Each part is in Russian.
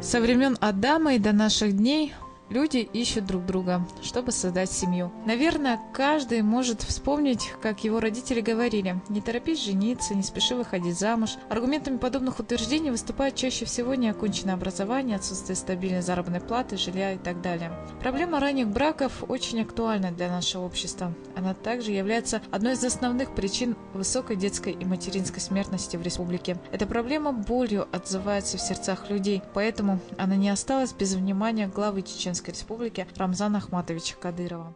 Со времен Адама и до наших дней люди ищут друг друга, чтобы создать семью. Наверное, каждый может вспомнить, как его родители говорили: «Не торопись жениться, не спеши выходить замуж». Аргументами подобных утверждений выступают чаще всего неоконченное образование, отсутствие стабильной заработной платы, жилья и так далее. Проблема ранних браков очень актуальна для нашего общества. Она также является одной из основных причин высокой детской и материнской смертности в республике. Эта проблема болью отзывается в сердцах людей, поэтому она не осталась без внимания главы Чеченской Республики Рамзана Ахматовича Кадырова.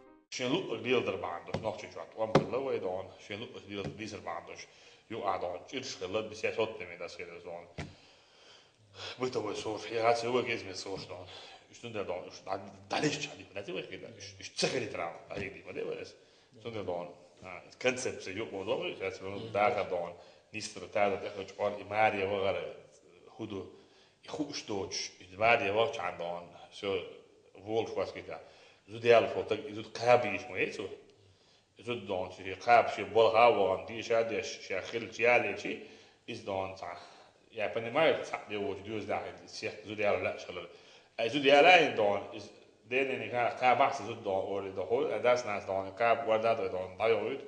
Volk was kita zudial foto izut qabi ismoeto izut don shi qab shi bolha wa di shadi shakhil tialechi is don ta я понимаю так его ждёт да всех zudial la shalal zudial in don is denen ga qabax zut don or the whole das nas don qab warda don dayout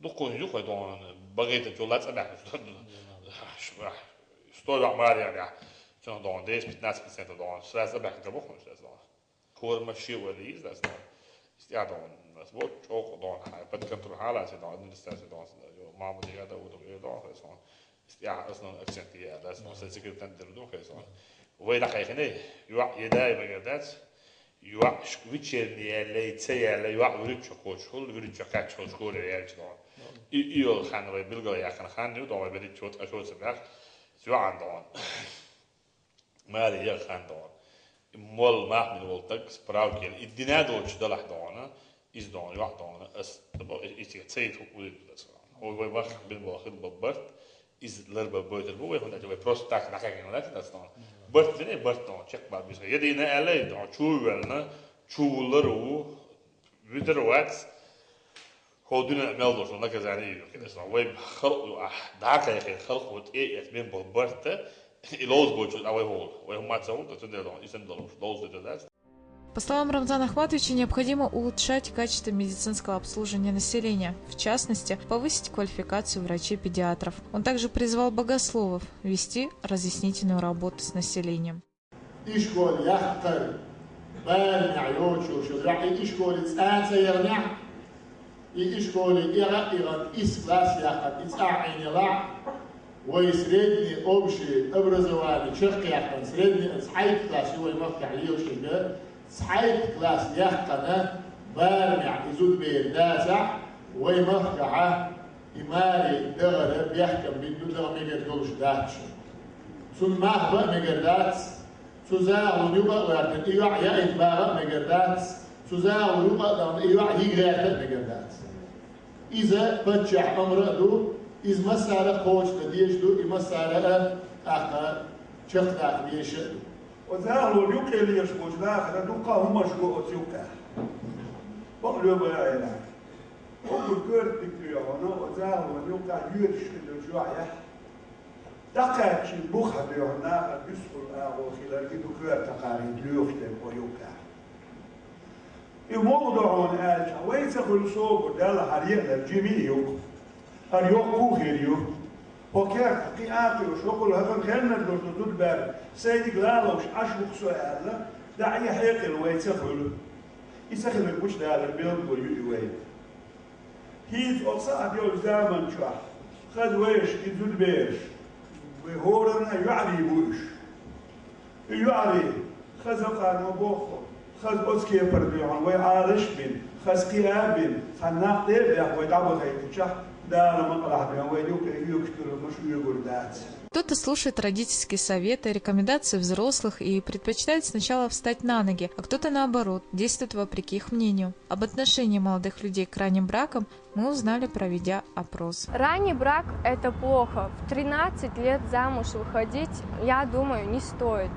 dukun yuko don bagayta jolat sabah sto da maria da son don 10-15% don sразу бах ga bokun sразу كور ماشي وليز ده استعدون بس بوت شوق دون هاي بد كنترول حالة سيدون نستأسي دون ما بدي هذا ودو دون خيسون استعد أصلا أكسنتيا ده اسمه سلسلة تندر دون خيسون وين خيخني يوع يداي بقدرات يوع ويتشرني اللي تسيا اللي يوع وريتش كوش كل وريتش كاتش كوش كل يعيش دون يو خان وي بيلقى يا خان يو دون بريتش وت أشوت سباق يوع عندون ما لي يا خان دون مول ما من ولتك سبراو كيل الدنيا دوتش دلح دونا إز دون يوح دونا أس إستيقظت هو هو وقت بالواخد ببرت إز لربا بيت البو يهون أجوا بروست تاك نكاين ولا تدستون برت فيني برت دون شك بعد بيسا يدينا ألي دون شو ولنا شو لرو بدروات هو دون ملدوش ولا كزاني كده سون وين خلق داك يا أخي خلق وتأي يتمين ببرت По словам Рамзана Ахматовича, необходимо улучшать качество медицинского обслуживания населения, в частности, повысить квалификацию врачей-педиатров. Он также призвал богословов вести разъяснительную работу с населением. ويسردني أبشي أبرزواني شرقي يحقن سردني صحيت كلاس هو يمفتح ليوش كده صحيت كلاس يحقن بارمع يزود بير داسع ويمفتحه إماري دغرة بيحكم بيدو دغرة ميقر دولش داتش ثم أخبأ ميقر داتس سوزاغ ونيوبا ويرتن إيوع يا إتبارا ميقر داتس سوزاغ ونيوبا إيوع يقرأتن ميقر داتس إذا بتشح أمر دو إذ مسألة قوش تديشدو مسألة أخا شخص ديشدو وزارو اليوكا اللي يشبوش داخل دوكا هم شبوه تيوكا بقلوا بيانا وكل كرت بيانا وزارو اليوكا يرش الجوعية تقاتش البخة بيانا بيسقل أغو خلال كدو كرت تقاري دلوخت ويوكا يموضعون آلشا ويسخل صوب دال حريق الجميع هريوكو هيريو وكيف قياقي وشغل هذا خلنا ندور بار سيدي قالوش أشوك سؤال داعي حيقل ويتسخل يسخل الوش ده البيض ويوي هيز أصعد يول زمن شح خذ ويش يزول بيش ويهورنا يعري بوش يعري خذ قارن بوخو خذ أسكي برديون ويعارش بين خذ قيابين خناق تبع ويدعو غير Кто-то слушает родительские советы, рекомендации взрослых и предпочитает сначала встать на ноги, а кто-то наоборот, действует вопреки их мнению. Об отношении молодых людей к ранним бракам мы узнали, проведя опрос. Ранний брак – это плохо. В 13 лет замуж выходить, я думаю, не стоит.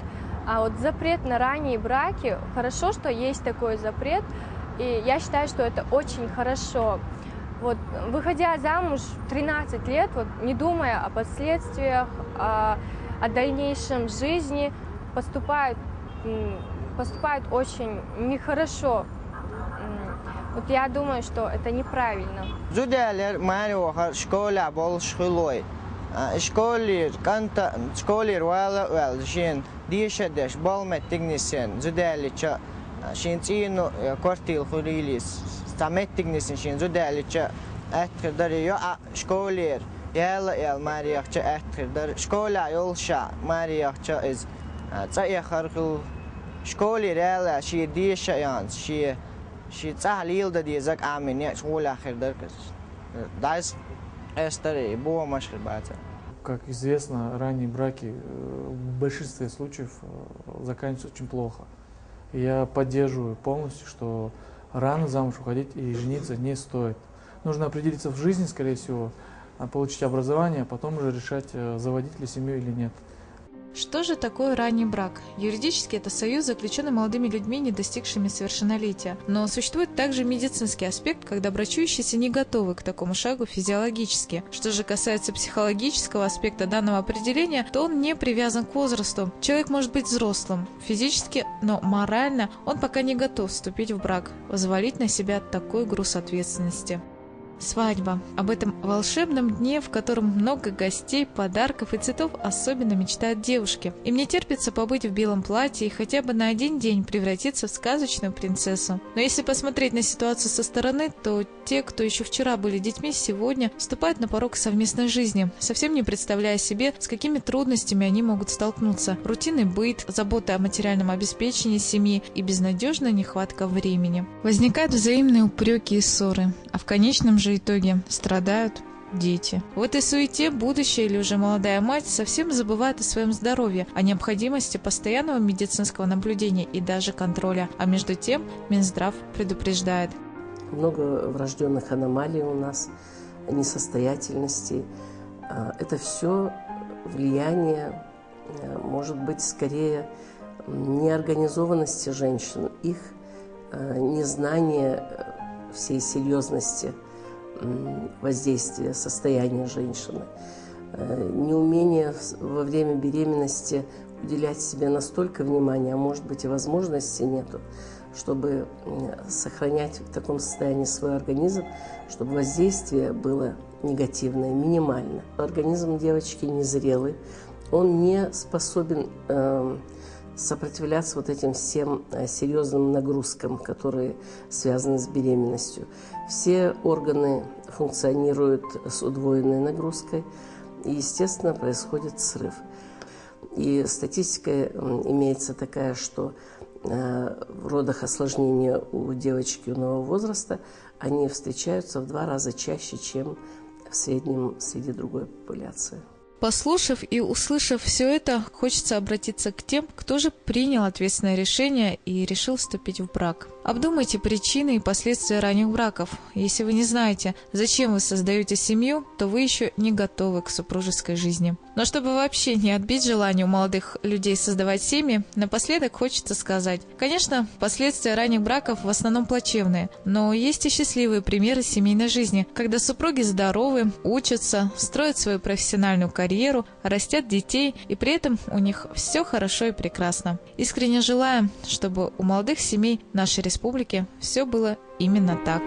А вот запрет на ранние браки, хорошо, что есть такой запрет, и я считаю, что это очень хорошо. Вот, выходя замуж в 13 лет, вот, не думая о последствиях, о дальнейшем жизни, поступают поступают очень нехорошо. Вот я думаю, что это неправильно. Как известно, ранние браки в большинстве случаев заканчиваются очень плохо. Я поддерживаю полностью, что рано замуж уходить и жениться не стоит. Нужно определиться в жизни, скорее всего, получить образование, а потом уже решать, заводить ли семью или нет. Что же такое ранний брак? Юридически это союз, заключенный молодыми людьми, не достигшими совершеннолетия. Но существует также медицинский аспект, когда брачующиеся не готовы к такому шагу физиологически. Что же касается психологического аспекта данного определения, то он не привязан к возрасту. Человек может быть взрослым физически, но морально он пока не готов вступить в брак, взвалить на себя такой груз ответственности. Свадьба. Об этом волшебном дне, в котором много гостей, подарков и цветов, особенно мечтают девушки. Им не терпится побыть в белом платье и хотя бы на один день превратиться в сказочную принцессу. Но если посмотреть на ситуацию со стороны, то те, кто еще вчера были детьми, сегодня вступают на порог совместной жизни, совсем не представляя себе, с какими трудностями они могут столкнуться. Рутинный быт, забота о материальном обеспечении семьи и безнадежная нехватка времени. Возникают взаимные упреки и ссоры, а в конечном же итоге страдают дети. В этой суете будущая или уже молодая мать совсем забывает о своем здоровье, о необходимости постоянного медицинского наблюдения и даже контроля. А между тем Минздрав предупреждает. Много врожденных аномалий у нас, несостоятельностей. Это все влияние, может быть, скорее неорганизованности женщин, их незнание всей серьезности воздействия, состояния женщины, неумение во время беременности уделять себе настолько внимания, а может быть и возможности нету, чтобы сохранять в таком состоянии свой организм, чтобы воздействие было негативное, минимально. Организм девочки незрелый, он не способен сопротивляться вот этим всем серьезным нагрузкам, которые связаны с беременностью. Все органы функционируют с удвоенной нагрузкой, и, естественно, происходит срыв. И статистика имеется такая, что в родах осложнения у девочек юного возраста они встречаются в 2 раза чаще, чем в среднем среди другой популяции. Послушав и услышав все это, хочется обратиться к тем, кто же принял ответственное решение и решил вступить в брак. Обдумайте причины и последствия ранних браков. Если вы не знаете, зачем вы создаете семью, то вы еще не готовы к супружеской жизни. Но чтобы вообще не отбить желание у молодых людей создавать семьи, напоследок хочется сказать. Конечно, последствия ранних браков в основном плачевные, но есть и счастливые примеры семейной жизни, когда супруги здоровы, учатся, строят свою профессиональную карьеру, растят детей, и при этом у них все хорошо и прекрасно. Искренне желаем, чтобы у молодых семей нашей республики все было именно так.